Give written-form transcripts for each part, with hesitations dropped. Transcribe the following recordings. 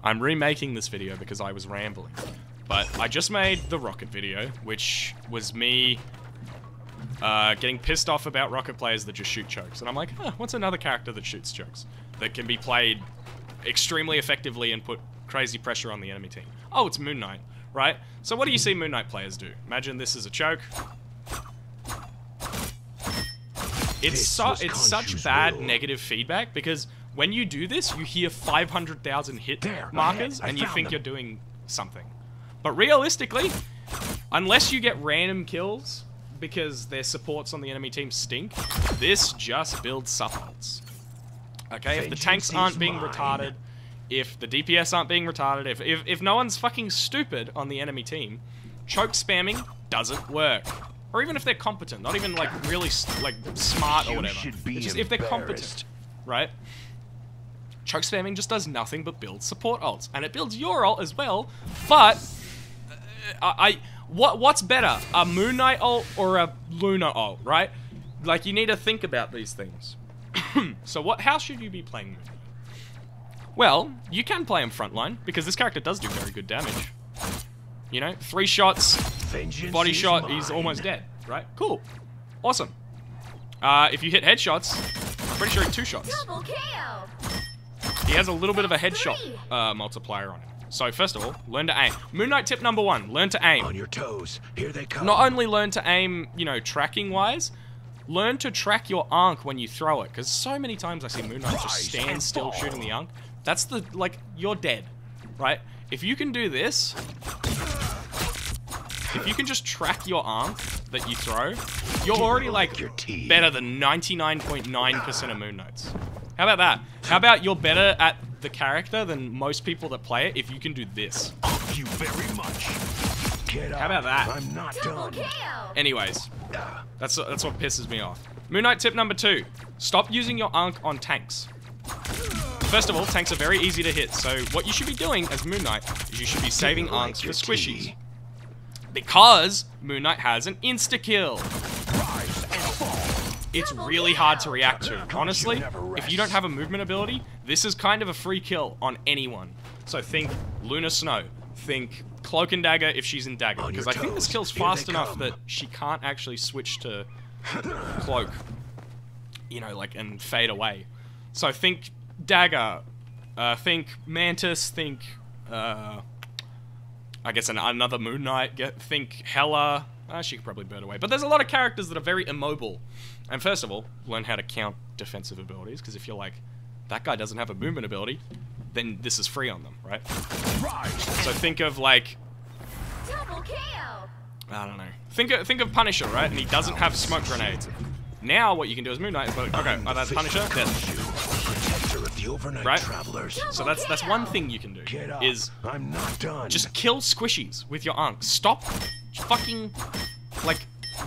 I'm remaking this video because I was rambling. But I just made the Rocket video, which was me getting pissed off about Rocket players that just shoot chokes. And I'm like, huh, what's another character that shoots chokes? That can be played extremely effectively and put crazy pressure on the enemy team. Oh, it's Moon Knight, right? So what do you see Moon Knight players do? Imagine this is a choke. It's such bad negative feedback because when you do this, you hear 500,000 hit markers and you think you're doing something. But realistically, unless you get random kills because their supports on the enemy team stink, this just builds supports. Okay, if the tanks aren't being retarded, if the DPS aren't being retarded, if no one's fucking stupid on the enemy team, choke spamming doesn't work. Or even if they're competent, not even like really like smart or whatever. It's just if they're competent, right? Choke spamming just does nothing but build support ults, and it builds your ult as well. But what's better, a Moon Knight ult or a Luna ult, right? Like you need to think about these things. So how should you be playing Moon Knight? Well, you can play him frontline because this character does do very good damage. You know, 3 shots, body shot, he's almost dead, right? Cool. Awesome. If you hit headshots, I'm pretty sure 2 shots. Double KO. He has a little bit of a headshot multiplier on him. So first of all, learn to aim. Moon Knight tip number 1, learn to aim. On your toes, here they come. Not only learn to aim, you know, tracking wise, learn to track your Ankh when you throw it. Because so many times I see Moon Knight just stand still shooting the Ankh. That's the, like, you're dead, right? If you can do this, if you can just track your Ankh that you throw, you're already, like, better than 99.9% of Moon Knights. How about that? How about you're better at the character than most people that play it if you can do this? Thank you very much. Get up. How about that? I'm not done. Anyways, that's what pisses me off. Moon Knight tip number 2. Stop using your Ankh on tanks. First of all, tanks are very easy to hit, so what you should be doing as Moon Knight is you should be saving Ankhs for squishies. Because Moon Knight has an insta-kill. It's really hard to react to. Honestly, if you don't have a movement ability, this is kind of a free kill on anyone. So think Luna Snow. Think Cloak and Dagger if she's in Dagger. Because I think this kill's fast enough that she can't actually switch to Cloak. You know, like, and fade away. So think Dagger. Think Mantis. Think, I guess another Moon Knight. Think Hela. She could probably burn away. But there's a lot of characters that are very immobile. And first of all, learn how to count defensive abilities, because if you're like, that guy doesn't have a movement ability, then this is free on them, right? So think of like, Double KO. I don't know. Think of Punisher, right? And he doesn't have smoke grenades. Now what you can do as Moon Knight is like, okay, that's Punisher, dead. Right? So that's one thing you can do, is just kill squishies with your Ankh. Stop fucking, like,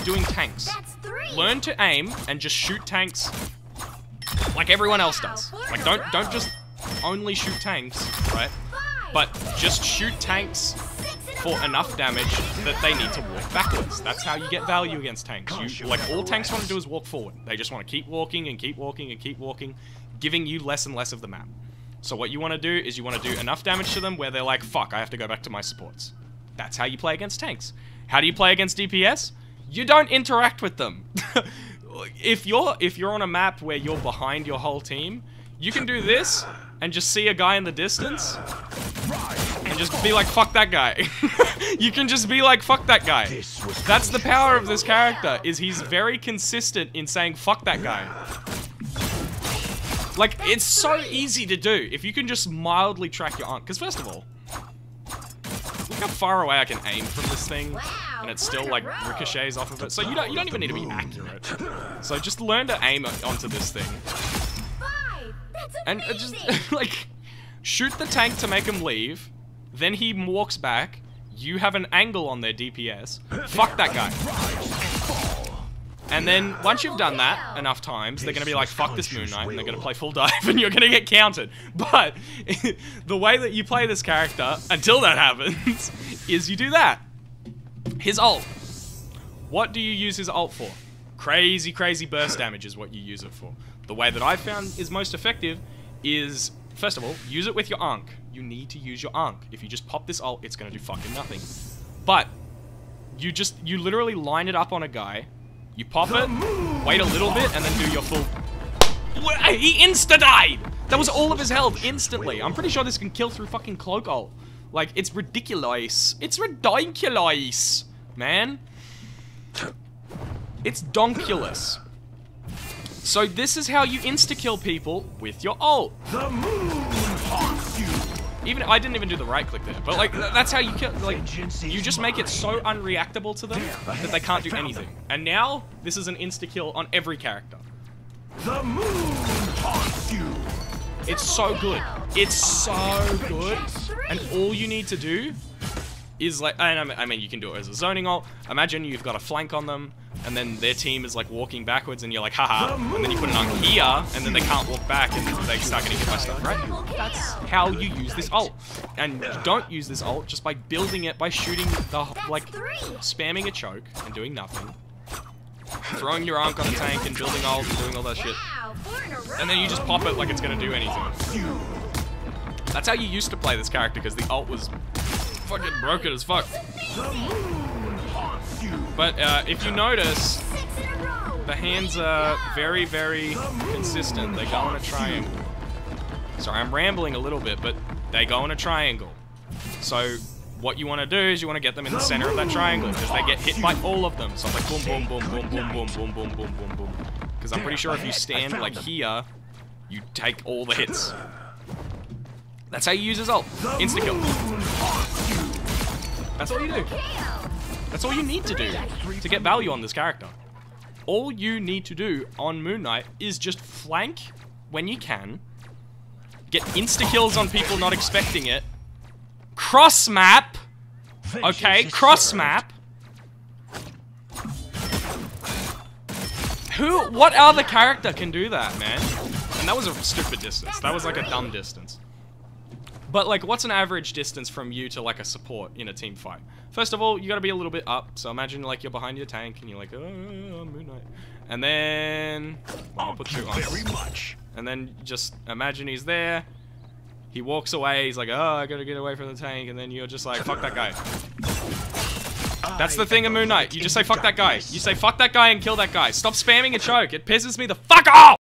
doing tanks. That's 3. Learn to aim and just shoot tanks like everyone else does. Like, don't just only shoot tanks, right? But just shoot tanks for enough damage that they need to walk backwards. That's how you get value against tanks. Like, all tanks want to do is walk forward. They just want to keep walking and keep walking and keep walking, giving you less and less of the map. So what you want to do is you want to do enough damage to them where they're like, fuck, I have to go back to my supports. That's how you play against tanks. How do you play against DPS? You don't interact with them. If you're on a map where you're behind your whole team, you can do this and just see a guy in the distance and just be like, fuck that guy. You can just be like, fuck that guy. That's the power of this character, is he's very consistent in saying fuck that guy. Like, it's so easy to do if you can just mildly track your Ankh. Because first of all, look how far away I can aim from this thing, and it still like ricochets off of it. So you don't even need to be accurate. So just learn to aim onto this thing, and just like shoot the tank to make him leave. Then he walks back. You have an angle on their DPS. Fuck that guy. And then, once you've done that enough times, they're going to be like, fuck this Moon Knight, and they're going to play full dive, and you're going to get countered. But, the way that you play this character, until that happens, is you do that. His ult. What do you use his ult for? Crazy, crazy burst damage is what you use it for. The way that I found is most effective is, first of all, use it with your Ankh. you need to use your Ankh. If you just pop this ult, it's gonna do fucking nothing. But you literally line it up on a guy, you pop it, wait a little bit, and then do your full. He insta-died! That was all of his health instantly. I'm pretty sure this can kill through fucking cloak ult. Like, it's ridiculous. It's ridiculous, man. It's donkulous. So this is how you insta-kill people with your ult. The moon haunts you. Even I didn't even do the right click there, but like that's how you kill. Like you just make it so unreactable to them that they can't do anything. And now this is an insta-kill on every character. The moon haunts you. It's so good. It's so good. And all you need to do is like, and I mean, you can do it as a zoning ult. Imagine you've got a flank on them, and then their team is like walking backwards, and you're like, haha. And then you put an ult here, and then they can't walk back, and they start getting hit by stuff, right? That's how you use this ult. And you don't use this ult just by building it by shooting the, like, spamming a choke and doing nothing. Throwing your Ankh on the tank and building ult and doing all that shit. And then you just pop it like it's gonna do anything. That's how you used to play this character, because the ult was fucking broken as fuck. But if you notice, the hands are very, very consistent. They go in a triangle. Sorry, I'm rambling a little bit, but they go in a triangle. So what you want to do is you want to get them in the center of that triangle, because they get hit by all of them. So it's like boom, boom, boom, boom, boom, boom, boom, boom, boom, boom, boom. Because I'm pretty sure if you stand like here, you take all the hits. That's how you use his ult. Insta-kill. That's all you do. That's all you need to do to get value on this character. All you need to do on Moon Knight is just flank when you can, get insta-kills on people not expecting it, cross-map, okay, cross-map. What other character can do that, man? And that was a stupid distance. That was like a dumb distance. But like, what's an average distance from you to like a support in a team fight? First of all, you gotta be a little bit up. So imagine like you're behind your tank and you're like, oh, Moon Knight. And then, well, I'll put you on. Very much. And then just imagine he's there. He walks away. He's like, oh, I gotta get away from the tank. And then you're just like, fuck that guy. That's the thing of Moon Knight. You just say, fuck that guy. You say, fuck that guy and kill that guy. Stop spamming a choke. It pisses me the fuck off!